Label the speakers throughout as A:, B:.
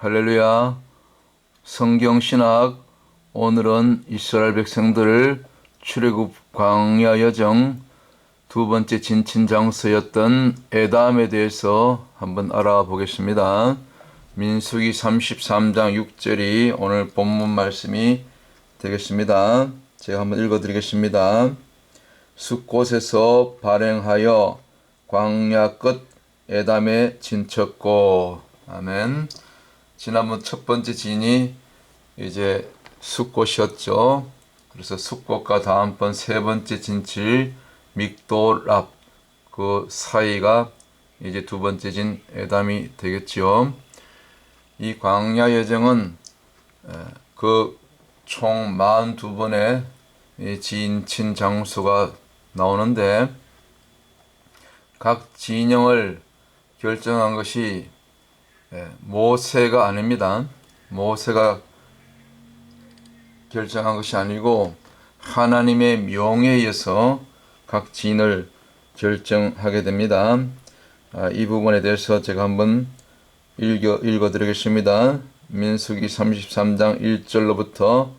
A: 할렐루야. 성경신학 오늘은 이스라엘 백성들을 출애굽 광야 여정 두 번째 진친 장소였던 에담에 대해서 한번 알아보겠습니다. 민수기 33장 6절이 오늘 본문 말씀이 되겠습니다. 제가 한번 읽어드리겠습니다. 숫곳에서 발행하여 광야 끝 에담에 진쳤고. 아멘. 지난번 첫 번째 진이 이제 숫곳이었죠. 그래서 숫곳과 다음번 세 번째 진칠 믹돌랍 그 사이가 이제 두 번째 진 에담이 되겠지요. 이 광야 여정은 그 총 42번의 진친 장소가 나오는데 각 진영을 결정한 것이 모세가 아닙니다. 모세가 결정한 것이 아니고 하나님의 명에 의해서 각 진을 결정하게 됩니다. 이 부분에 대해서 제가 한번 읽어드리겠습니다. 민수기 33장 1절로부터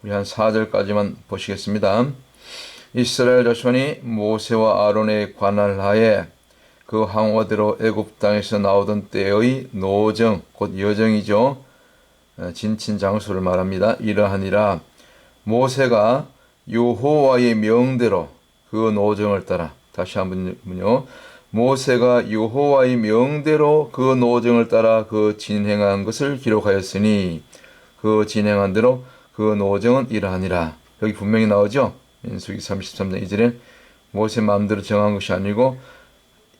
A: 우리 한 4절까지만 보시겠습니다. 이스라엘 자손이 모세와 아론의 관할하에 그 항오대로 애굽 땅에서 나오던 때의 노정, 곧 여정이죠. 진친 장소를 말합니다. 이러하니라. 모세가 여호와의 명대로 그 노정을 따라, 다시 한번요. 모세가 여호와의 명대로 그 노정을 따라 그 진행한 것을 기록하였으니 그 진행한 대로 그 노정은 이러하니라. 여기 분명히 나오죠. 민수기 33장 2절에 모세 마음대로 정한 것이 아니고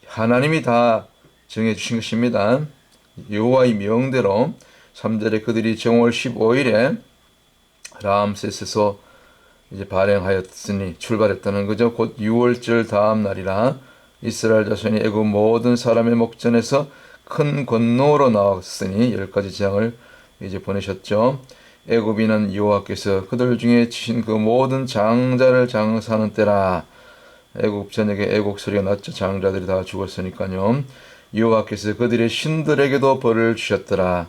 A: 하나님이 다 정해주신 것입니다. 여호와의 명대로 3절에 그들이 정월 15일에 람세스에서 이제 발행하였으니 출발했다는 거죠. 곧 6월절 다음 날이라 이스라엘 자손이 애굽 모든 사람의 목전에서 큰 건너로 나왔으니 10가지 재앙을 이제 보내셨죠. 애굽인은 여호와께서 그들 중에 치신 그 모든 장자를 장사하는 때라. 애국 전역에 애국 소리가 났죠. 장자들이 다 죽었으니까요. 여호와께서 그들의 신들에게도 벌을 주셨더라.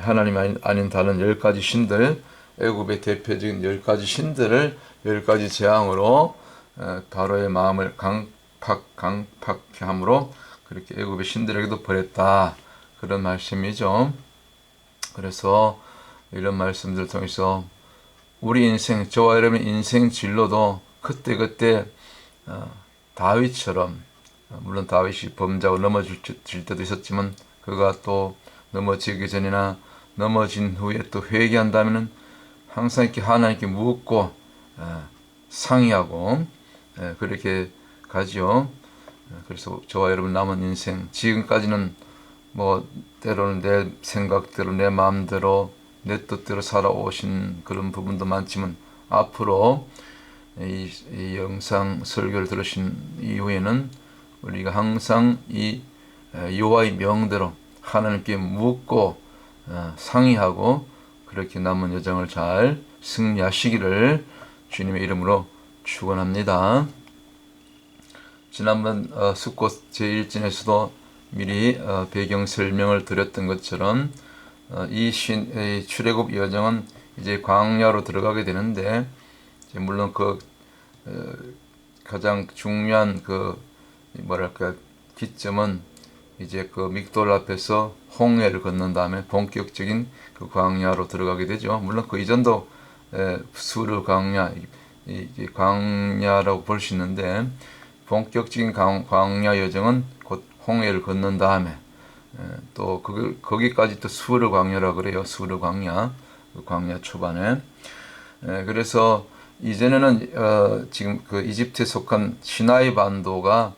A: 하나님 아닌 다른 10가지 신들, 애굽의 대표적인 10가지 신들을 10가지 재앙으로 바로의 마음을 강팍하게 함으로 그렇게 애굽의 신들에게도 벌했다. 그런 말씀이죠. 그래서 이런 말씀들을 통해서 우리 인생, 저와 여러분의 인생 진로도 그때그때 다윗처럼, 물론 다윗이 범죄하고 넘어질 때도 있었지만 그가 또 넘어지기 전이나 넘어진 후에 또 회개한다면 항상 이렇게 하나님께 묻고 상의하고 그렇게 가지요. 그래서 저와 여러분 남은 인생, 지금까지는 뭐 때로는 내 생각대로 내 마음대로 내 뜻대로 살아오신 그런 부분도 많지만 앞으로 이 영상 설교를 들으신 이후에는 우리가 항상 이 여호와의 명대로 하나님께 묻고 상의하고 그렇게 남은 여정을 잘 승리하시기를 주님의 이름으로 축원합니다. 지난번 숫곳 제1진에서도 미리 배경 설명을 드렸던 것처럼 이 출애굽 여정은 이제 광야로 들어가게 되는데 물론 그 가장 중요한 그 뭐랄까 기점은 이제 그 믹돌 앞에서 홍해를 건넌 다음에 본격적인 그 광야로 들어가게 되죠. 물론 그 이전도 수르 광야, 광야라고 볼 수 있는데 본격적인 광야 여정은 곧 홍해를 건넌 다음에 또 거기까지 또 수르 광야라고 그래요. 수르 광야, 그 광야 초반에. 그래서 이전에는 지금 그 이집트에 속한 시나이 반도가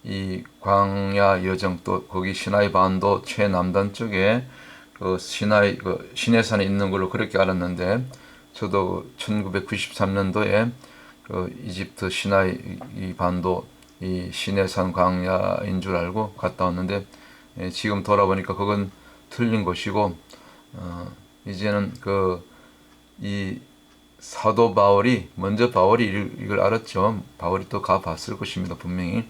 A: 이 광야 여정, 또 거기 시나이 반도 최남단 쪽에 그 시내산에 있는 걸로 그렇게 알았는데, 저도 1993년도에 그 이집트 시나이 이 반도 이 시내산 광야인 줄 알고 갔다 왔는데 지금 돌아보니까 그건 틀린 것이고 이제는 이 사도 바울이 먼저 바울이 이걸 알았죠. 바울이 또 가봤을 것입니다. 분명히.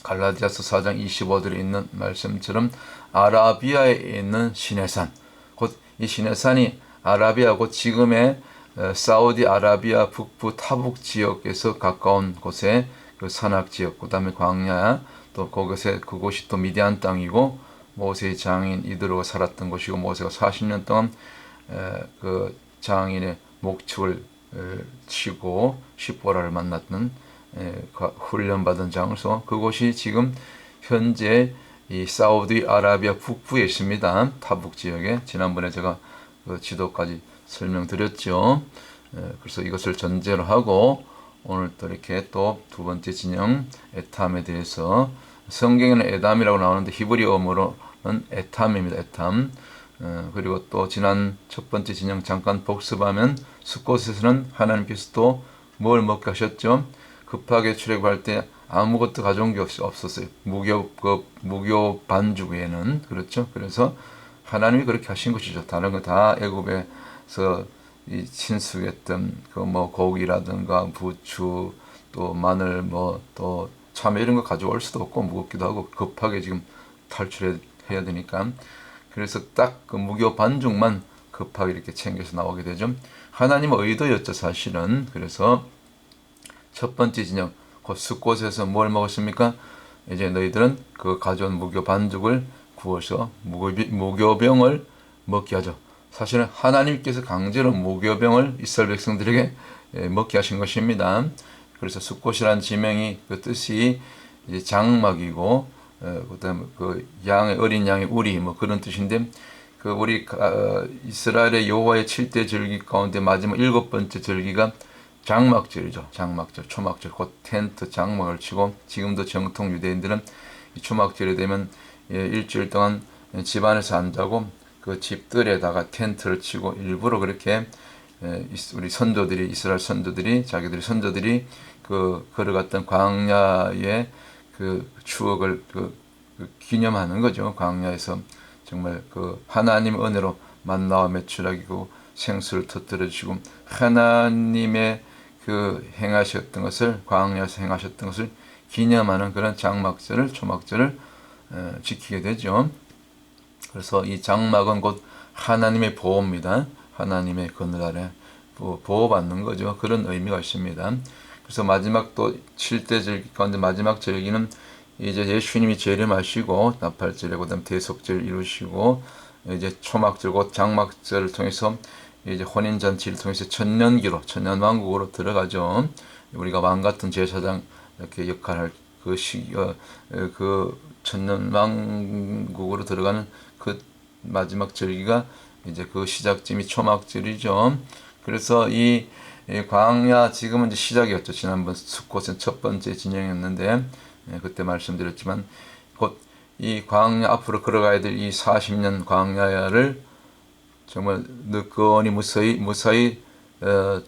A: 갈라디아서 4장 25절에 있는 말씀처럼 아라비아에 있는 시내산, 곧 이 시내산이 아라비아 곧 지금의 사우디아라비아 북부 타북 지역에서 가까운 곳에 그 산악 지역, 그다음에 광야, 또 그곳이 또 미디안 땅이고 모세의 장인 이드로가 살았던 곳이고 모세가 40년 동안 그 장인의 목축을 치고 십보라를 만났던 훈련받은 장소, 그곳이 지금 현재 이 사우디아라비아 북부에 있습니다. 타북 지역에. 지난번에 제가 그 지도까지 설명드렸죠. 그래서 이것을 전제로 하고 오늘 또 이렇게 또 두 번째 진영 에탐에 대해서, 성경에는 에담이라고 나오는데 히브리어로는 에탐입니다. 에탐. 그리고 또 지난 첫 번째 진영 잠깐 복습하면 숫곳에서는 하나님께서 또 뭘 먹게 하셨죠? 급하게 출애굽할 때 아무것도 가져온 게 없었어요. 무교 반죽 외에는. 그렇죠? 그래서 하나님이 그렇게 하신 것이죠. 다른 거 다 애굽에서 이 친숙했던 그 뭐 고기라든가 부추 또 마늘 뭐 또 참외 이런 거 가져올 수도 없고 무겁기도 하고 급하게 지금 탈출해야 되니까, 그래서 딱 그 무교 반죽만 급하게 이렇게 챙겨서 나오게 되죠. 하나님의 의도였죠, 사실은. 그래서 첫 번째 진영 곧 숫곳에서 뭘 먹었습니까? 이제 너희들은 그 가져온 무교 반죽을 구워서 무교병을 먹게 하죠. 사실은 하나님께서 강제로 무교병을 이스라엘 백성들에게 먹게 하신 것입니다. 그래서 숫곳이라는 지명이 그 뜻이 이제 장막이고, 그다음에 그 양의 어린 양의 우리 뭐 그런 뜻인데, 그 우리 이스라엘의 여호와의 7대 절기 가운데 마지막 7번째 절기가 장막절이죠. 장막절, 초막절, 곧 텐트 장막을 치고, 지금도 정통 유대인들은 이 초막절이 되면 일주일 동안 집 안에서 안 자고 그 집들에다가 텐트를 치고, 일부러 그렇게 우리 선조들이, 이스라엘 선조들이, 자기들의 선조들이 그 걸어갔던 광야의 그 추억을 기념하는 거죠. 광야에서 정말 그 하나님의 은혜로 만나와 메추라기고 생수를 터뜨려 주시고 하나님의 그 행하셨던 것을, 광야에서 행하셨던 것을 기념하는 그런 장막절을, 초막절을 지키게 되죠. 그래서 이 장막은 곧 하나님의 보호입니다. 하나님의 그늘 아래 보호받는 거죠. 그런 의미가 있습니다. 그래서 마지막 또 7대 절기 가운데 마지막 절기는 이제 예수님이 재림하시고 나팔절에 그다음 대속절 이루시고 이제 초막절 곧 장막절을 통해서 이제 혼인잔치를 통해서 천년기로, 천년왕국으로 들어가죠. 우리가 왕 같은 제사장 이렇게 역할할 그 천년왕국으로 들어가는 그 마지막 절기가 이제 그 시작점이 초막절이죠. 그래서 이 광야 지금은 이제 시작이었죠. 지난번 숫곳은 첫 번째 진영이었는데 그때 말씀드렸지만 곧 이 광야 앞으로 걸어가야 될 이 40년 광야를 정말 느긋이 무사히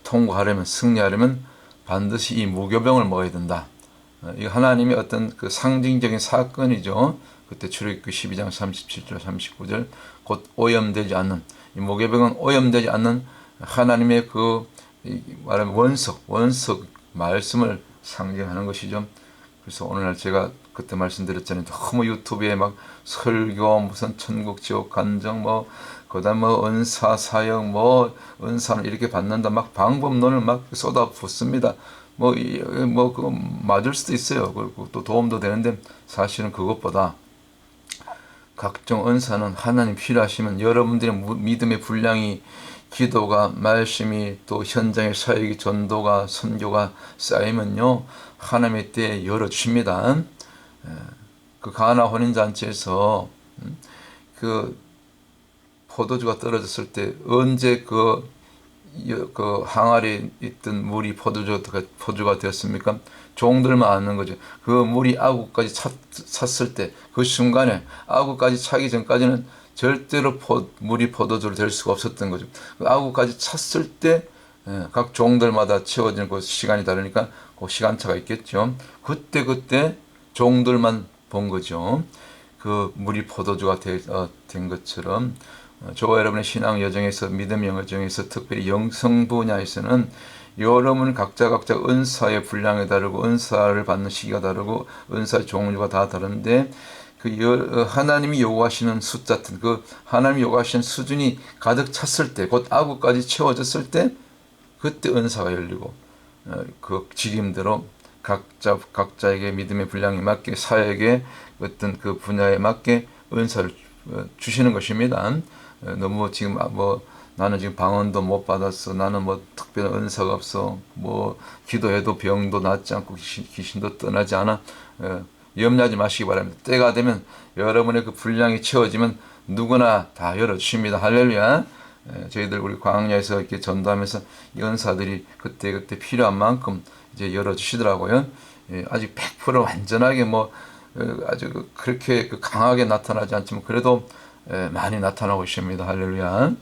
A: 통과하려면, 승리하려면 반드시 이 무교병을 먹어야 된다. 이 하나님의 어떤 그 상징적인 사건이죠. 그때 출애굽기 12장 37절 39절 곧 오염되지 않는, 이 무교병은 오염되지 않는 하나님의 그 말하면 원석 말씀을 상징하는 것이죠. 그래서 오늘날 제가 그때 말씀드렸잖아요. 너무 유튜브에 막 설교, 무슨 천국, 지옥, 간정, 뭐, 그다음 뭐, 은사, 사역, 뭐, 은사를 이렇게 받는다. 막 방법론을 막 쏟아붓습니다. 그거 맞을 수도 있어요. 그리고 또 도움도 되는데, 사실은 그것보다 각종 은사는 하나님 필요하시면 여러분들의 믿음의 분량이, 기도가, 말씀이, 또 현장의 사역이, 전도가, 선교가 쌓이면요, 하나님의 때에 열어주십니다. 그 가나 혼인잔치에서 그 포도주가 떨어졌을 때 언제 그 항아리에 있던 물이 포도주가 되었습니까? 종들만 아는 거죠. 그 물이 아구까지 찼을 때, 그 순간에 아구까지 차기 전까지는 절대로 물이 포도주로 될 수가 없었던 거죠. 그 아구까지 찼을 때 각 종들마다 채워지는 그 시간이 다르니까 그 시간차가 있겠죠. 그때 종들만 본 거죠. 그 물이 포도주가 된 것처럼 저와 여러분의 신앙 여정에서, 믿음 여정에서, 특별히 영성 분야에서는 여러분 각자 은사의 분량이 다르고 은사를 받는 시기가 다르고 은사의 종류가 다 다른데 하나님이 요구하시는 숫자 같은 그 하나님이 요구하시는 수준이 가득 찼을 때, 곧 아구까지 채워졌을 때 그때 은사가 열리고 그 직임대로 각자에게 믿음의 분량에 맞게 사역의 어떤 그 분야에 맞게 은사를 주시는 것입니다. 너무 지금 나는 지금 방언도 못 받았어. 나는 특별한 은사가 없어. 기도해도 병도 낫지 않고 귀신도 떠나지 않아. 염려하지 마시기 바랍니다. 때가 되면 여러분의 그 분량이 채워지면 누구나 다 열어주십니다. 할렐루야. 저희들 우리 광야에서 이렇게 전도하면서 이 은사들이 그때 필요한 만큼 이제 열어주시더라고요. 아직 100% 완전하게 아주 그렇게 강하게 나타나지 않지만 그래도 많이 나타나고 있습니다. 할렐루야.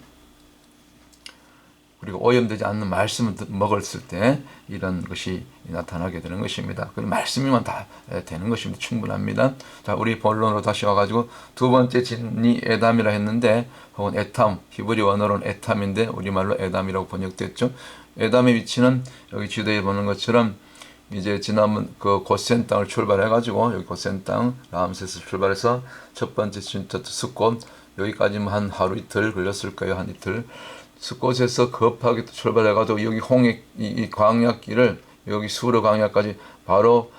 A: 그리고 오염되지 않는 말씀을 먹었을 때 이런 것이 나타나게 되는 것입니다. 그 말씀이면 다 되는 것입니다. 충분합니다. 자, 우리 본론으로 다시 와가지고 두 번째 진이 에담이라 했는데, 혹은 에탐, 히브리 원어로는 에탐인데 우리말로 에담이라고 번역됐죠. 에담의 위치는 여기 지도에 보는 것처럼 이제 지난번 그 고센 땅을 출발해가지고 여기 고센 땅 라암세스 출발해서 첫 번째 진짜 숫곳 여기까지만 한 하루 이틀 걸렸을 거예요. 한 이틀. 숫곳에서 급하게 또 출발해가지고 여기 홍해 이 광야길을 여기 수르 광야까지 바로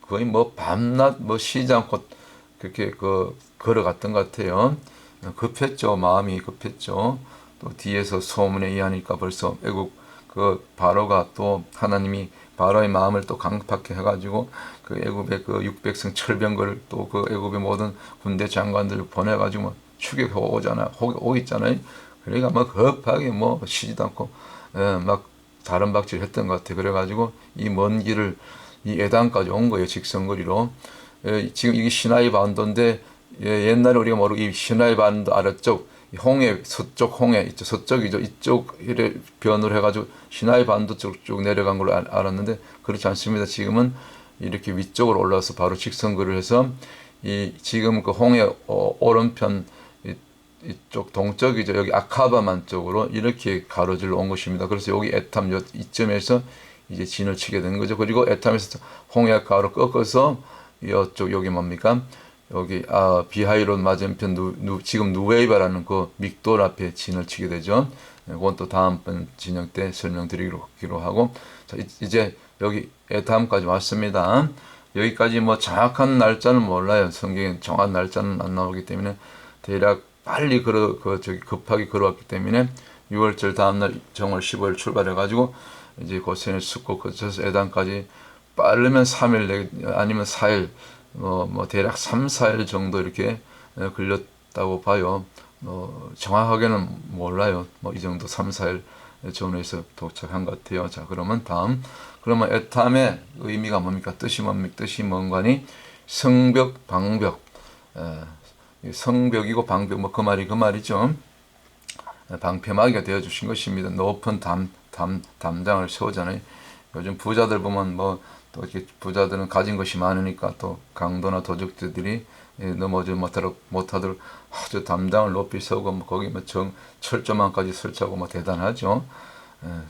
A: 거의 밤낮 쉬지 않고 그렇게 걸어갔던 것 같아요. 급했죠. 마음이 급했죠. 또 뒤에서 소문에 의하니까 벌써 애국 바로가 또 하나님이 바로의 마음을 또 강팍해 해가지고 애굽의 600성 철병거를 또 애굽의 모든 군대 장관들을 보내가지고 추격해 오잖아요. 그러니까 급하게 쉬지도 않고 다른 박질 했던 것 같아요. 그래가지고 이 먼 길을 이 에단까지 온 거예요. 직선거리로. 지금 이게 시나이 반도인데 옛날에 우리가 모르고 이 시나이 반도 아래쪽 홍해 서쪽 홍해 있죠. 서쪽이죠. 이쪽 이래 변을 해가지고 시나이 반도 쪽 내려간 걸로 알았는데 그렇지 않습니다. 지금은 이렇게 위쪽으로 올라와서 바로 직선거리를 해서 지금 홍해 오른편 이쪽 동쪽이죠. 여기 아카바만 쪽으로 이렇게 가로질러 온 것입니다. 그래서 여기 에탐 이점에서 이제 진을 치게 된 거죠. 그리고 에탐에서 홍해가로 꺾어서 이쪽 여기 뭡니까? 여기 비하이론 맞은편 지금 누웨이바라는 그 믹돌 앞에 진을 치게 되죠. 그건 또 다음번 진영 때 설명드리기로 하고, 자, 이제 여기 에탐까지 왔습니다. 여기까지 정확한 날짜는 몰라요. 성경에 정확한 날짜는 안 나오기 때문에 대략 빨리 급하게 걸어왔기 때문에 6월절 다음날 정월 15일 출발해가지고 이제 고센을 숫고 거쳐서 에단까지 빠르면 3일 아니면 4일 대략 3, 4일 정도 이렇게 걸렸다고 봐요. 정확하게는 몰라요. 이 정도 3, 4일 전후에서 도착한 것 같아요. 자, 그러면 그러면 에탐의 의미가 뭡니까? 뜻이 뭔가니? 성벽, 방벽. 성벽이고 방벽 그 말이죠. 방패막이가 되어 주신 것입니다. 높은 담장을 세우잖아요. 요즘 부자들 보면 또 이렇게 부자들은 가진 것이 많으니까 또 강도나 도적들이 넘어지 못하도록 아주 담장을 높이 세우고 거기 철조망까지 설치하고 대단하죠.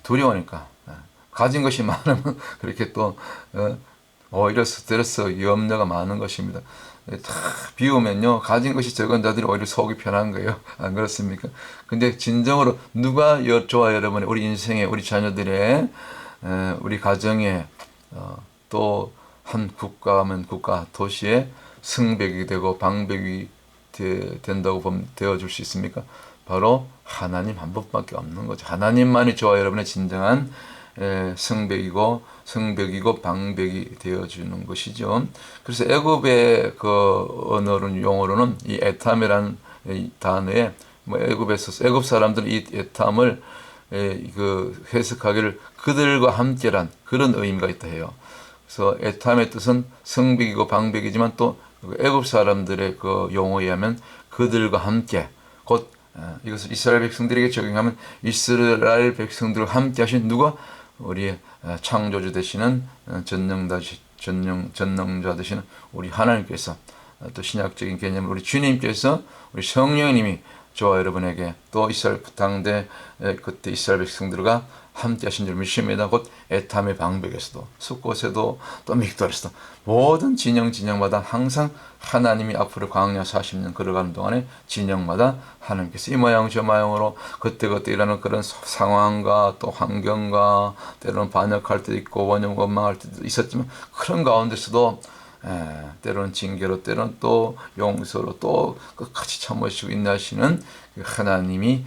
A: 두려우니까 가진 것이 많으면 그렇게 또 오히려 스트레스 염려가 많은 것입니다. 다 비우면요 가진 것이 적은 자들이 오히려 속이 편한 거예요. 안 그렇습니까? 근데 진정으로 누가 저와 여러분의 우리 인생에 우리 자녀들의 우리 가정에 또 한 국가하면 국가 도시에 성벽이 되고 방벽이 된다고 되어줄 수 있습니까? 바로 하나님 한 분밖에 없는 거죠. 하나님만이 저와 여러분의 진정한 성벽이고 방벽이 되어주는 것이죠. 그래서 애굽의 언어로는 용어로는 이 에탐이라는 단어에 애굽 사람들은 이 에탐을 해석하기를 그들과 함께란 그런 의미가 있다 해요. 그래서 에탐의 뜻은 성벽이고 방벽이지만 또 애굽 사람들의 용어에 의하면 그들과 함께 곧 이것을 이스라엘 백성들에게 적용하면 이스라엘 백성들과 함께 하신 누가? 우리 창조주 되시는 전능자 되시는 우리 하나님께서 또 신약적인 개념 우리 주님께서 우리 성령님이 저와 여러분에게 또 이스라엘 당대 그때 이스라엘 백성들과 함께 하신 줄 믿습니다. 곧 에탐의 방백에서도 숫곳에도 또 믹돌에서도 모든 진영마다 항상 하나님이 앞으로 광야 40년 걸어가는 동안에 진영마다 하나님께서 이 모양 저 모양으로 그때그때 일어나는 그런 상황과 또 환경과 때로는 반역할 때도 있고 원망할 때도 있었지만 그런 가운데서도 때로는 징계로 때로는 또 용서로 또 끝까지 참으시고 인내하시는 그 하나님이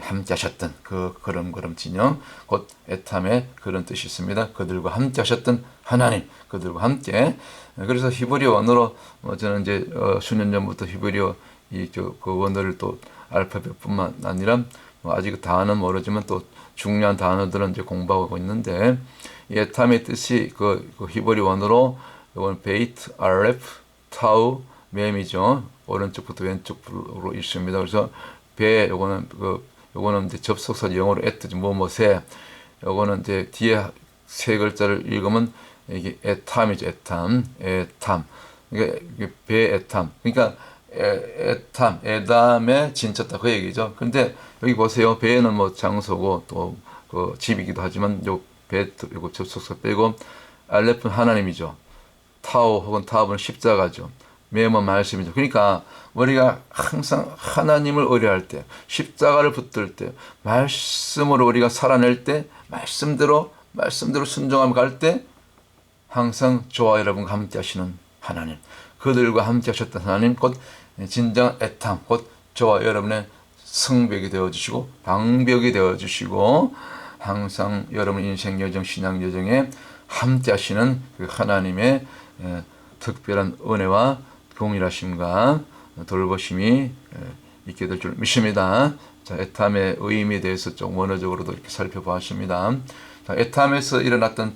A: 함께 하셨던 그 그럼 진영 곧 에탐의 그런 뜻이 있습니다. 그들과 함께 하셨던 하나님 그들과 함께 그래서 히브리어 원어로 저는 이제 수년 전부터 히브리어 그 원어를 또 알파벳뿐만 아니라 아직 단어는 모르지만 또 중요한 단어들은 이제 공부하고 있는데 에탐의 뜻이 그 히브리 원어로 이건 베이트, 알렙, 타우, mem이죠. 오른쪽부터 왼쪽으로 있습니다. 그래서 배 요거는 이제 접속사 영어로 at 뭐뭐새. 요거는 이제 뒤에 세 글자를 읽으면 이게 에탐이죠. 에탐. 이게 배 에탐. 그러니까 에탐, 에담의 진짜다 그 얘기죠. 근데 여기 보세요. 배는 뭐 장소고 또 그 집이기도 하지만 요 배 요거 접속사 빼고 알렙은 하나님이죠. 타오 혹은 타업은 십자가죠. 매번 말씀이죠. 그러니까 우리가 항상 하나님을 의뢰할 때, 십자가를 붙들 때, 말씀으로 우리가 살아낼 때, 말씀대로 순종하며 갈 때 항상 저와 여러분과 함께 하시는 하나님, 그들과 함께 하셨던 하나님, 곧 진정 애탐, 곧 저와 여러분의 성벽이 되어주시고 방벽이 되어주시고 항상 여러분 인생 여정, 신앙 여정에 함께 하시는 그 하나님의 특별한 은혜와 동일하심과 돌보심이 있게 될 줄 믿습니다. 자, 에탐의 의미에 대해서 좀 원어적으로도 이렇게 살펴보았습니다. 자, 에탐에서 일어났던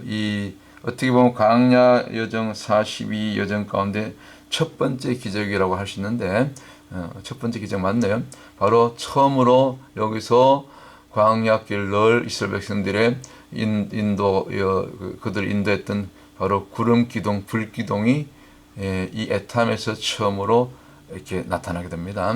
A: 이 어떻게 보면 광야 여정 42 여정 가운데 첫 번째 기적이라고 할 수 있는데 첫 번째 기적 맞네요. 바로 처음으로 여기서 광야길 늘 이스라엘 백성들의 그들 인도했던 바로 구름 기둥, 불 기둥이 이 에탐에서 처음으로 이렇게 나타나게 됩니다.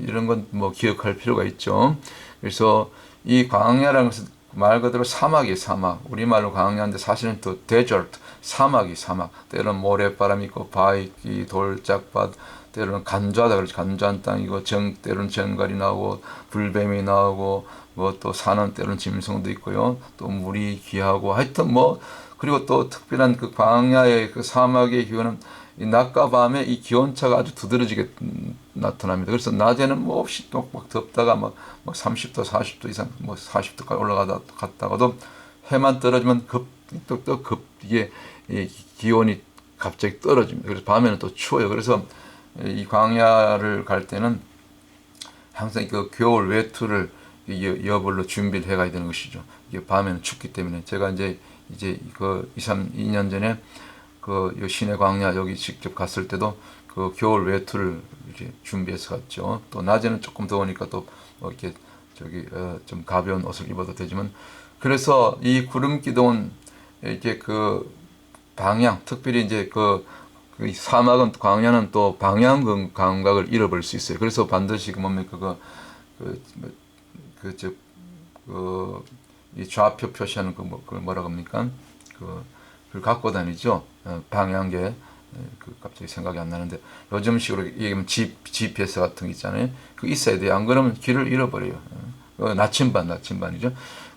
A: 이런 건 뭐 기억할 필요가 있죠. 그래서 이 광야라는 것은 말 그대로 사막이 사막. 우리말로 광야인데 사실은 또 데저트, 사막이 사막. 때로는 모래바람이 있고 바위기, 돌짝밭, 때로는 간조하다 그러죠. 간조한 땅이고 때로는 정갈이 나오고 불뱀이 나오고 뭐 또 사는 때로는 짐승도 있고요. 또 물이 귀하고 하여튼 뭐 그리고 또 특별한 그 광야의 그 사막의 기온은 이 낮과 밤에 이 기온차가 아주 두드러지게 나타납니다. 그래서 낮에는 뭐 없이 또 막 덥다가 막 30도, 40도 이상, 뭐 40도까지 올라갔다가도 해만 떨어지면 이게 기온이 갑자기 떨어집니다. 그래서 밤에는 또 추워요. 그래서 이 광야를 갈 때는 항상 그 겨울 외투를 여벌로 준비를 해가야 되는 것이죠. 이게 밤에는 춥기 때문에 제가 이제 그 2년 전에 그 시내 광야 여기 직접 갔을 때도 그 겨울 외투를 이제 준비해서 갔죠. 또 낮에는 조금 더우니까 또 뭐 이렇게 좀 가벼운 옷을 입어도 되지만 그래서 이 구름 기둥은 이렇게 그 방향 특별히 이제 그 사막은 광야는 또 방향 감각을 잃어버릴 수 있어요. 그래서 반드시 그 뭡니까 이 좌표 표시하는 그걸 뭐라고 합니까? 그걸 갖고 다니죠. 방향계. 갑자기 생각이 안 나는데 요즘식으로 얘기하면 GPS 같은 게 있잖아요. 그 있어야 돼요. 안 그러면 길을 잃어버려요. 나침반이죠.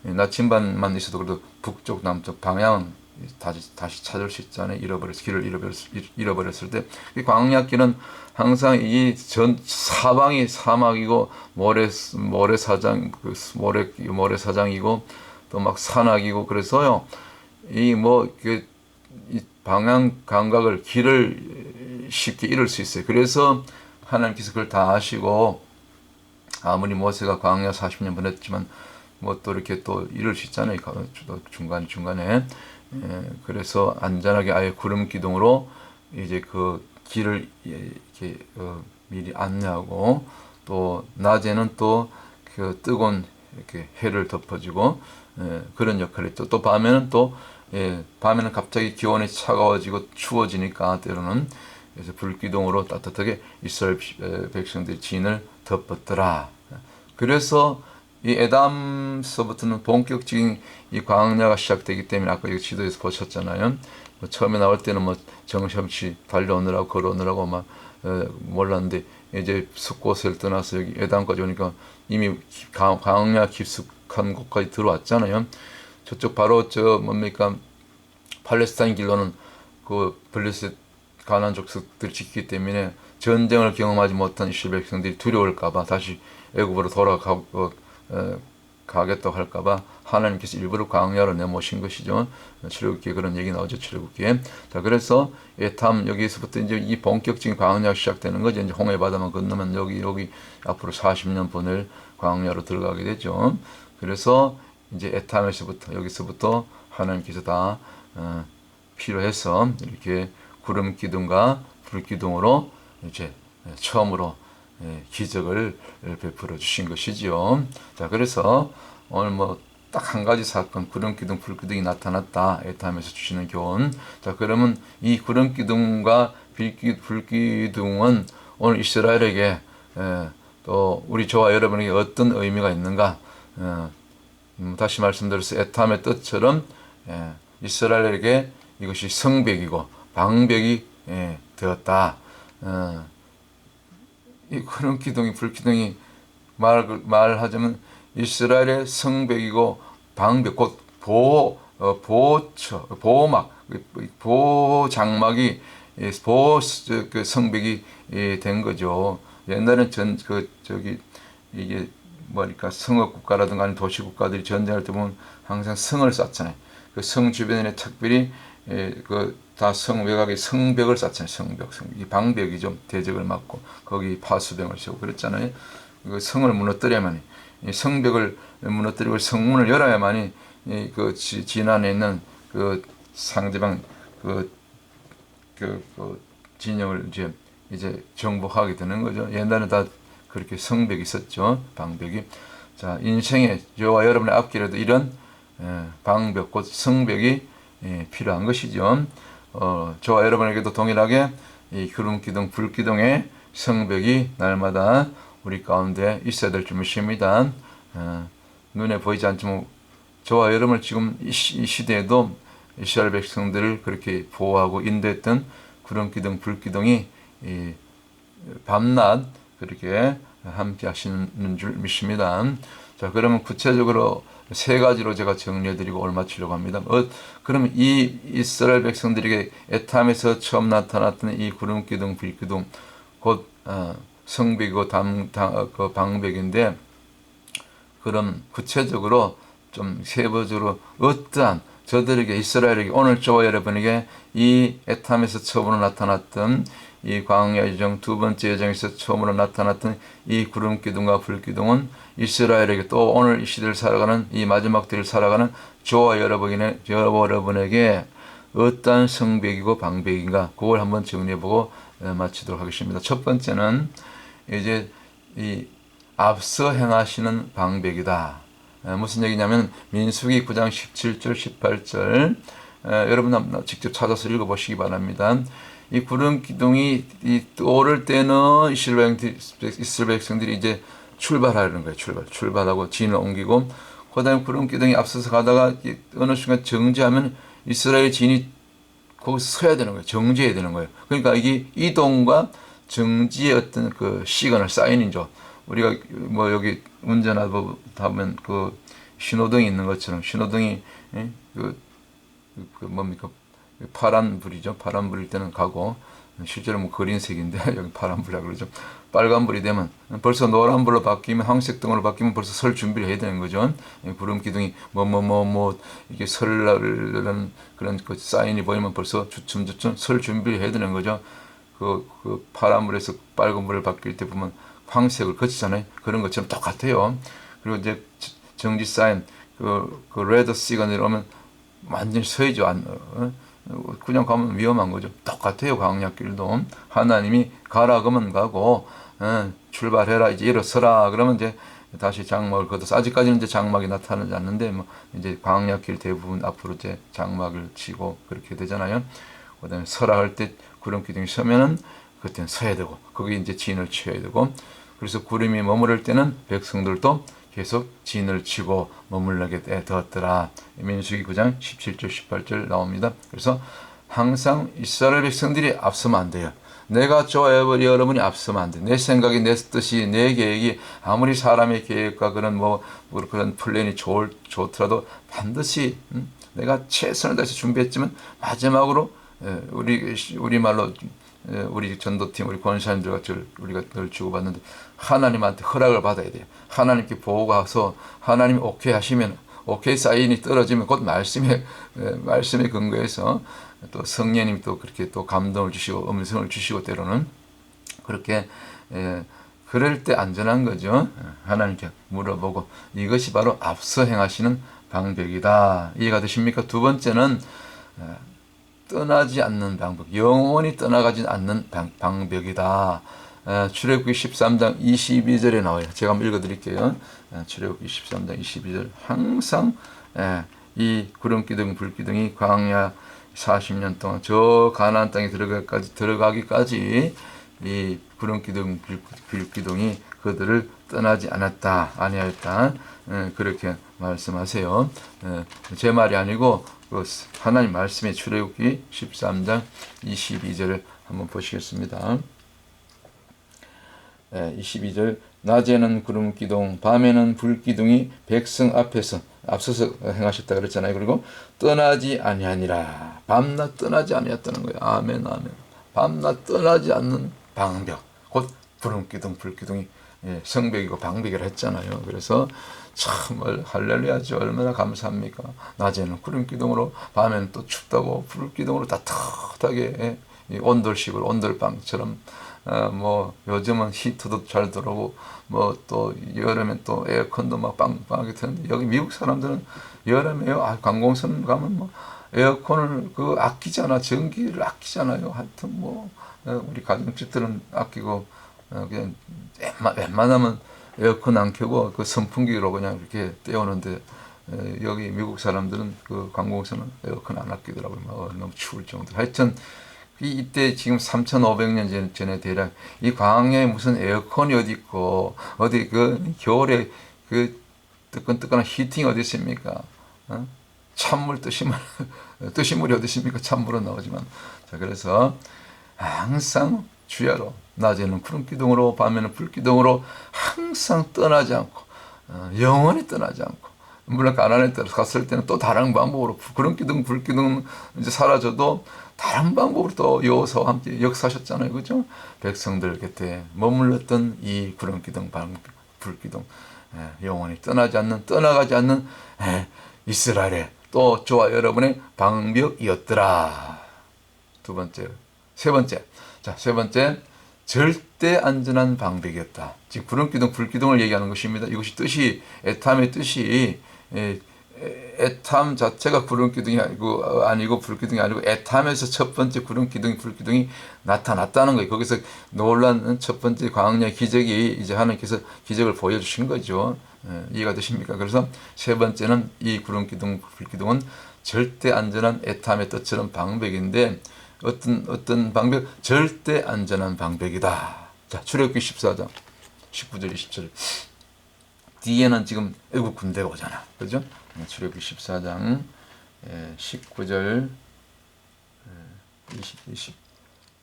A: 나침반만 있어도 그래도 북쪽 남쪽 방향은 다시 찾을 수 있잖아요. 길을 잃어버렸을 때 이 광야길은 항상 이 전 사방이 사막이고 모래사장이고 또 막 산악이고 그래서요. 이 방향 감각을 길을 쉽게 잃을 수 있어요. 그래서 하나님께서 그걸 다 아시고 아무리 모세가 광야 40년 보냈지만 뭐 또 이렇게 또 잃을 수 있잖아요. 중간에 그래서 안전하게 아예 구름 기둥으로 이제 그 길을 이렇게 미리 안내하고 또 낮에는 또 그 뜨거운 이렇게 해를 덮어주고 그런 역할을 했죠. 또 밤에는 밤에는 갑자기 기온이 차가워지고 추워지니까 때로는 그래서 불기둥으로 따뜻하게 이스라엘 백성들이 진을 덮었더라. 그래서 이 에담서부터는 본격적인 이 광야가 시작되기 때문에 아까 여기 지도에서 보셨잖아요. 뭐 처음에 나올 때는 뭐 정신없이 달려오느라고 걸어오느라고 막 몰랐는데 이제 숲곳을 떠나서 여기 에담까지 오니까 이미 광야 깊숙한 곳까지 들어왔잖아요. 저쪽 바로 저 뭡니까 팔레스타인 길로는 그 블레셋 가나안 족속들이 지키기 때문에 전쟁을 경험하지 못한 이스라엘 백성들이 두려울까봐 다시 애굽으로 가겠다고 할까봐 하나님께서 일부러 광야로 내모신 것이죠. 출애굽기에 그런 얘기 나오죠. 출애굽기에. 자, 그래서 에탐 여기서부터 이제 이 본격적인 광야가 시작되는 거죠. 이제 홍해 바다만 건너면 여기 앞으로 40년 보낼 광야로 들어가게 되죠. 그래서 이제 에탐에서부터 여기서부터 하나님께서 다 필요해서 이렇게 구름 기둥과 불 기둥으로 이제 처음으로 기적을 베풀어 주신 것이지요. 자, 그래서 오늘 뭐 딱 한 가지 사건, 구름 기둥, 불 기둥이 나타났다. 에탐에서 주시는 교훈. 자, 그러면 이 구름 기둥과 불 기둥은 오늘 이스라엘에게 또 우리 저와 여러분에게 어떤 의미가 있는가? 다시 말씀드려서 에탐의 뜻처럼 이스라엘에게 이것이 성벽이고 방벽이 되었다. 이 구름 기둥이 불 기둥이 말하자면 이스라엘의 성벽이고 방벽 곧 보호처 보호막 보호장막이 보호 그 성벽이 된 거죠. 옛날엔 이게 뭐니까 성읍 국가라든가 아니면 도시 국가들이 전쟁할 때 보면 항상 성을 쌓잖아요. 그 성 주변에 특별히 다 성 외곽에 성벽을 쌓잖아요. 성벽. 이 방벽이죠. 대적을 막고 거기 파수병을 세우고 그랬잖아요. 그 성을 무너뜨려야만 이 성벽을 무너뜨리고 성문을 열어야만이 그 진안에 있는 그 상대방 그 진영을 이제 정복하게 되는 거죠. 옛날에 다 그렇게 성벽이 있었죠. 방벽이. 자, 인생에 저와 여러분의 앞길에도 이런 방벽 곧 성벽이 필요한 것이죠. 저와 여러분에게도 동일하게 이 구름 기둥, 불 기둥의 성벽이 날마다 우리 가운데 있어야 될 줄 믿습니다. 눈에 보이지 않지만 저와 여러분을 지금 이 시대에도 이스라엘 백성들을 그렇게 보호하고 인도했던 구름 기둥, 불 기둥이 밤낮 그렇게 함께 하시는 줄 믿습니다. 자, 그러면 구체적으로 세 가지로 제가 정리해드리고 오늘 마치려고 합니다. 그러면 이 이스라엘 백성들에게 에탐에서 처음 나타났던 이 구름 기둥, 불 기둥, 곧 성벽이고 그 방벽인데, 그럼 구체적으로 좀 세부적으로 어떠한 저들에게 이스라엘에게 오늘 저와 여러분에게 이 에탐에서 처음으로 나타났던 이 광야 여정 두 번째 여정에서 처음으로 나타났던 이 구름 기둥과 불 기둥은 이스라엘에게 또 오늘 이 시대를 살아가는 이 마지막 때를 살아가는 저와 여러분에게 어떠한 성벽이고 방벽인가 그걸 한번 정리해보고 마치도록 하겠습니다. 첫 번째는 이제 이 앞서 행하시는 방벽이다. 무슨 얘기냐면 민수기 9장 17절 18절 여러분 직접 찾아서 읽어보시기 바랍니다. 이 구름 기둥이 오를 때는 이스라엘 백성들이 이제 출발하는 거예요. 출발하고 진을 옮기고 그다음에 구름 기둥이 앞서서 가다가 어느 순간 정지하면 이스라엘 진이 거기서 서야 되는 거예요. 정지해야 되는 거예요. 그러니까 이게 이동과 정지의 어떤 그 시그널 사인이죠. 우리가 뭐 여기 운전하다 보면 그 신호등이 있는 것처럼 신호등이 그 뭡니까 파란 불이죠. 파란 불일 때는 가고 실제로 뭐 그린색인데 여기 파란 불이라고 그러죠. 빨간 불이 되면 벌써 노란 불로 바뀌면 황색 등으로 바뀌면 벌써 설 준비를 해야 되는 거죠. 구름 기둥이 이게 설라는 그런 그 사인이 보이면 벌써 주춤 설 준비를 해야 되는 거죠. 그 파란 불에서 빨간 불을 바뀔 때 보면 황색을 거치잖아요. 그런 것처럼 똑같아요. 그리고 이제 정지 사인 그 레드 시그널이 오면 완전히 서야죠. 그냥 가면 위험한 거죠. 똑같아요. 광야길도 하나님이 가라 그러면 가고 출발해라 이제 일어서라 그러면 이제 다시 장막을 걷어서 아직까지는 이제 장막이 나타나지 않는데 뭐 이제 광야길 대부분 앞으로 이제 장막을 치고 그렇게 되잖아요. 그다음에 서라 할 때 구름 기둥이 서면은 그때는 서야 되고 거기 이제 진을 치어야 되고 그래서 구름이 머무를 때는 백성들도 계속 진을 치고 머물러게 되었더라. 민수기 9장 17절 18절 나옵니다. 그래서 항상 이스라엘 백성들이 앞서면 안 돼요. 내가 좋아해버리 여러분이 앞서면 안 돼. 내 생각이, 내 뜻이, 내 계획이 아무리 사람의 계획과 그런 그런 플랜이 좋더라도 반드시 내가 최선을 다해서 준비했지만 마지막으로 우리 말로 우리 전도팀, 우리 권사님들과 우리가 늘 주고받는데 하나님한테 허락을 받아야 돼요. 하나님께 보고 가서 하나님이 오케이 하시면 오케이 사인이 떨어지면 곧 말씀에 근거해서 또 성령님이 또 그렇게 또 감동을 주시고 음성을 주시고 때로는 그렇게 그럴 때 안전한 거죠. 하나님께 물어보고 이것이 바로 앞서 행하시는 방법이다. 이해가 되십니까? 두 번째는 떠나지 않는 방법, 영원히 떠나가지 않는 방법이다. 출애굽기 13장 22절에 나와요. 제가 한번 읽어드릴게요. 출애굽기 13장 22절 항상 이 구름기둥 불기둥이 광야 40년 동안 저 가나안 땅에 들어가기까지 이 구름기둥 불기둥이 그들을 떠나지 아니하였다. 그렇게 말씀하세요. 제 말이 아니고 하나님 말씀의 출애굽기 13장 22절을 한번 보시겠습니다. 22절 낮에는 구름기둥 밤에는 불기둥이 백성 앞서서 행하셨다 그랬잖아요. 그리고 떠나지 아니하니라. 밤낮 떠나지 아니했다는 거예요. 아멘 아멘. 밤낮 떠나지 않는 방벽 곧 구름기둥 불기둥이 성벽이고 방벽이라 했잖아요. 그래서 참 할렐루야죠. 얼마나 감사합니까. 낮에는 구름기둥으로 밤에는 또 춥다고 불기둥으로 따뜻하게 온돌식으로 온돌방처럼 요즘은 히터도 잘 들어오고 또 여름엔 또 에어컨도 막 빵빵하게 트는데 여기 미국 사람들은 여름에요. 관공선 가면 에어컨을 아끼잖아. 전기를 아끼잖아요. 하여튼 우리 가정집들은 아끼고 그냥 웬만하면 에어컨 안 켜고 선풍기로 그냥 이렇게 때우는데 여기 미국 사람들은 관공서는 에어컨 안 아끼더라고요. 너무 추울 정도. 하여튼 이때 지금 3,500년 전에 대략 이 광야에 무슨 에어컨이 어디 있고 어디 겨울에 뜨끈뜨끈한 히팅이 어디 있습니까? 찬물 뜨신 물이 어디 있습니까? 찬물은 나오지만 자 그래서 항상 주야로 낮에는 구름기둥으로 밤에는 불기둥으로 항상 떠나지 않고 영원히 떠나지 않고 물론 가나안에 갔을 때는 또 다른 방법으로 구름기둥 불기둥 이제 사라져도 다른 방법으로 또 여호수아와 함께 역사하셨잖아요. 그죠? 백성들 곁에 머물렀던 이 구름기둥 불기둥 영원히 떠나가지 않는 이스라엘의 또 저와 여러분의 방벽이었더라. 두 번째. 세 번째 절대 안전한 방벽이었다. 지금 구름기둥 불기둥을 얘기하는 것입니다. 이것이 뜻이 에탐의 뜻이 에탐 자체가 구름기둥이 아니고 불기둥이 아니고 에탐에서 첫 번째 구름기둥 불기둥이 나타났다는 거예요. 거기서 놀란 첫 번째 광야 기적이 이제 하나님께서 기적을 보여주신 거죠. 이해가 되십니까? 그래서 세 번째는 이 구름기둥 불기둥은 절대 안전한 에탐의 뜻처럼 방벽인데 어떤 방벽? 절대 안전한 방벽이다. 자, 출애굽기 14장 19절 20절 뒤에는 지금 애국 군대가 오잖아. 그죠? 출애굽기 14장 19절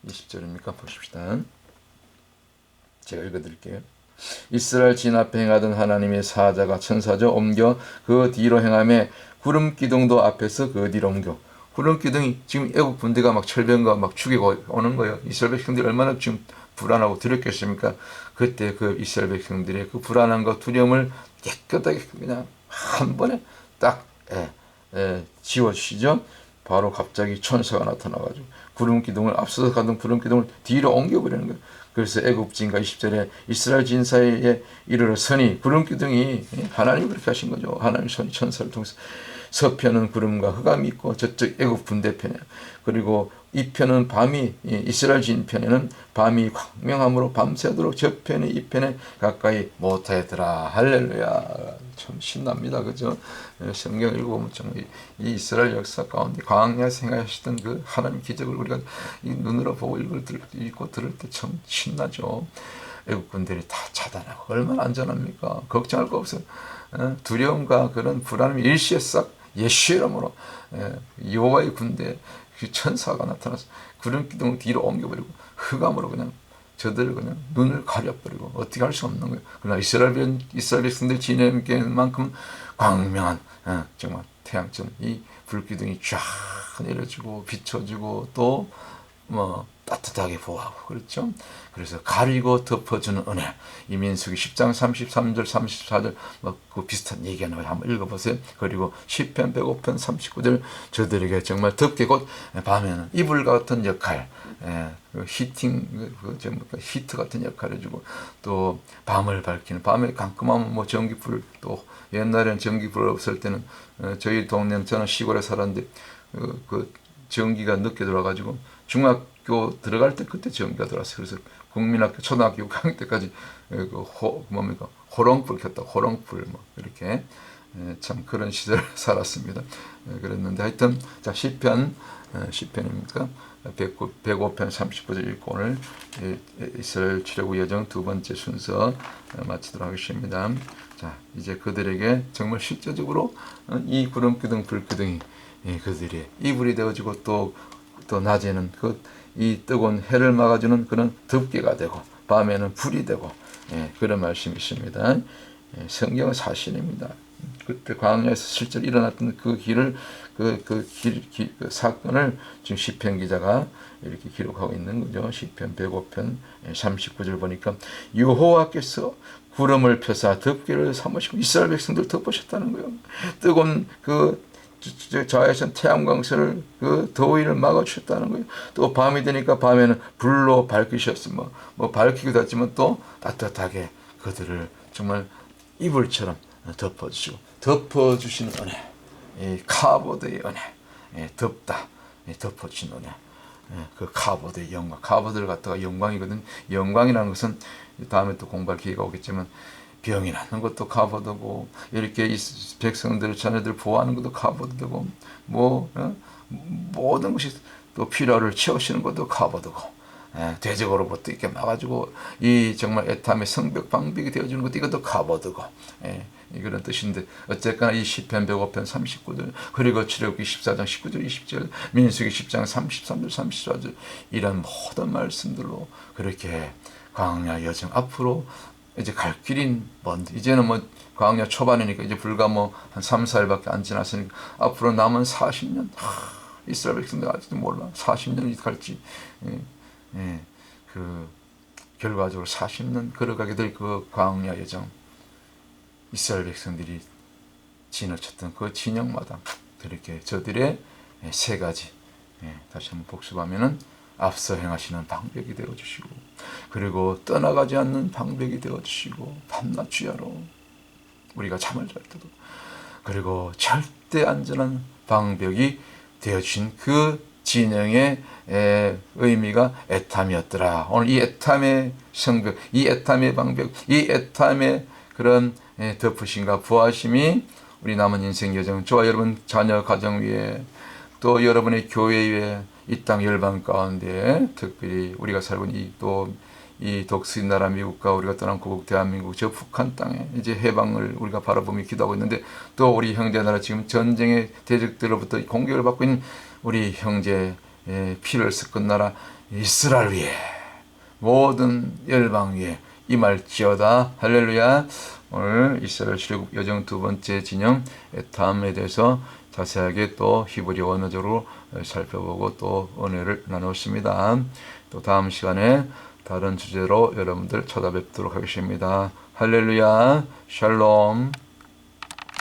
A: 20절입니까? 보십시다. 제가 읽어드릴게요. 이스라엘 진 앞에 행하던 하나님의 사자가 천사죠. 옮겨 그 뒤로 행하며 구름 기둥도 앞에서 그 뒤로 옮겨. 구름 기둥이 지금 애국 군대가 막 철병과 막 죽이고 오는 거예요. 이스라엘 백성들이 얼마나 지금 불안하고 두렵겠습니까? 그때 그 이스라엘 백성들의 그 불안함과 두려움을 깨끗하게 그냥 한 번에 딱 지워주시죠. 바로 갑자기 천사가 나타나가지고 구름 기둥을 앞서서 가던 구름 기둥을 뒤로 옮겨버리는 거예요. 그래서 애굽진과 20절에 이스라엘 진 사이에 이르러 서니 구름 기둥이 하나님이 그렇게 하신 거죠. 하나님 손이 천사를 통해서 서편은 구름과 흑암이 있고 저쪽 애굽 군대편에 그리고 이 편은 밤이 이스라엘 진편에는 밤이 광명함으로 밤새도록 저편에 이 편에 가까이 못하더라. 할렐루야. 참 신납니다. 그죠? 성경 읽어보면 정말 이 이스라엘 역사 가운데 광야에서 행하셨던 그 하나님 기적을 우리가 이 눈으로 보고 읽고 들을 때 참 신나죠. 애국군들이 다 차단하고 얼마나 안전합니까? 걱정할 거 없어요. 두려움과 그런 불안함이 일시에 싹 예수 이름으로 여호와의 군대 그 천사가 나타나서 구름 기둥을 뒤로 옮겨버리고 흑암으로 그냥 저들을 그냥 눈을 가려버리고 어떻게 할 수 없는 거예요. 그러나 이스라엘 백성들 지내는 만큼 광명한 정말 태양처럼 이 불기둥이 쫙 내려주고 비춰주고 또 뭐 따뜻하게 보호하고 그렇죠. 그래서 가리고 덮어주는 은혜. 이 민수기 10장 33절 34절 그 비슷한 얘기하는 거 한번 읽어보세요. 그리고 시편 105편 39절 저들에게 정말 덥게 곧 밤에는 이불 같은 역할, 히팅 히트 같은 역할을 해주고 또 밤을 밝히는 밤에 깜깜하면 뭐 전기불 또 옛날에는 전기불 없을 때는 저희 동네는 저는 시골에 살았는데 그 전기가 늦게 들어와가지고 중학교 들어갈 때 그때 전기가 들어왔어요. 그래서 국민학교 초등학교 6학년 때까지 호롱불 켰다. 호롱불 뭐 이렇게 참 그런 시절을 살았습니다. 그랬는데 하여튼 자 시편입니까? 105편 39절 읽고 오늘 이스라엘 출애굽 여정 두 번째 순서 마치도록 하겠습니다. 자 이제 그들에게 정말 실제적으로 이 구름기둥 불기둥이 그들이 이불이 되어지고 또 낮에는 이 뜨거운 해를 막아주는 그런 덮개가 되고 밤에는 불이 되고 그런 말씀이 있습니다. 성경은 사실입니다. 그때 광야에서 실제로 일어났던 그 길을 그 사건을 지금 시편 기자가 이렇게 기록하고 있는 거죠. 시편 105편 39절 보니까 여호와께서 구름을 펴사 덮개를 삼으시고 이스라엘 백성들 덮으셨다는 거예요. 뜨거운 자외선 태양광선을 그 더위를 막아주셨다는 거예요. 또 밤이 되니까 밤에는 불로 밝히셨으면 뭐 밝히기도 했지만 또 따뜻하게 그들을 정말 이불처럼 덮어주시는 은혜, 카보드의 은혜, 덮다, 덮어주시는 은혜, 그 카보드의 영광, 카보드를 갖다가 영광이거든. 영광이라는 것은 다음에 또 공부할 기회가 오겠지만 병이 나는 것도 카보드고 이렇게 백성들 자녀들 보호하는 것도 카보드고 모든 것이 또 필요를 채우시는 것도 카보드고 대적으로부터 이렇게 막아주고 이 정말 애탐의 성벽 방벽이 되어주는 것도 이것도 카보드고 그런 뜻인데 어쨌거나 이 시편 105편 39절 그리고 출애굽기 14장 19절 20절 민수기 10장 33절 34절 이런 모든 말씀들로 그렇게 광야 여정 앞으로 이제 갈 길인 뭔데 이제는 뭐 광야 초반이니까 이제 불과 뭐 한 3, 4일밖에 안 지났으니까 앞으로 남은 40년 이스라엘 백성들 아직도 몰라 40년이 갈지 그 결과적으로 40년 걸어가게 될 그 광야 여정 이스라엘 백성들이 지나쳤던 그 진영마다 그렇게 저들의 세 가지 다시 한번 복습하면은 앞서 행하시는 방백이 되어주시고 그리고 떠나가지 않는 방백이 되어주시고 밤낮 주야로 우리가 잠을 잘 때도 그리고 절대 안전한 방백이 되어주신 그 진영의 의미가 애탐이었더라. 오늘 이 애탐의 성벽, 이 애탐의 방벽, 이 애탐의 그런 덮으심과 부하심이 우리 남은 인생 여정, 저와 여러분 자녀 가정 위에 또 여러분의 교회 위에 이 땅 열방 가운데 특별히 우리가 살고 있는 이 독수리 나라 미국과 우리가 떠난 고국 대한민국 저 북한 땅에 이제 해방을 우리가 바라보며 기도하고 있는데 또 우리 형제 나라 지금 전쟁의 대적들로부터 공격을 받고 있는 우리 형제 피를 섞은 나라 이스라엘 위에 모든 열방 위에 임할지어다. 할렐루야. 오늘 이스라엘 출애굽 여정 두 번째 진영 애탐에 대해서 자세하게 또 히브리 언어적으로 살펴보고 또 은혜를 나눴습니다. 또 다음 시간에 다른 주제로 여러분들 찾아뵙도록 하겠습니다. 할렐루야. 샬롬.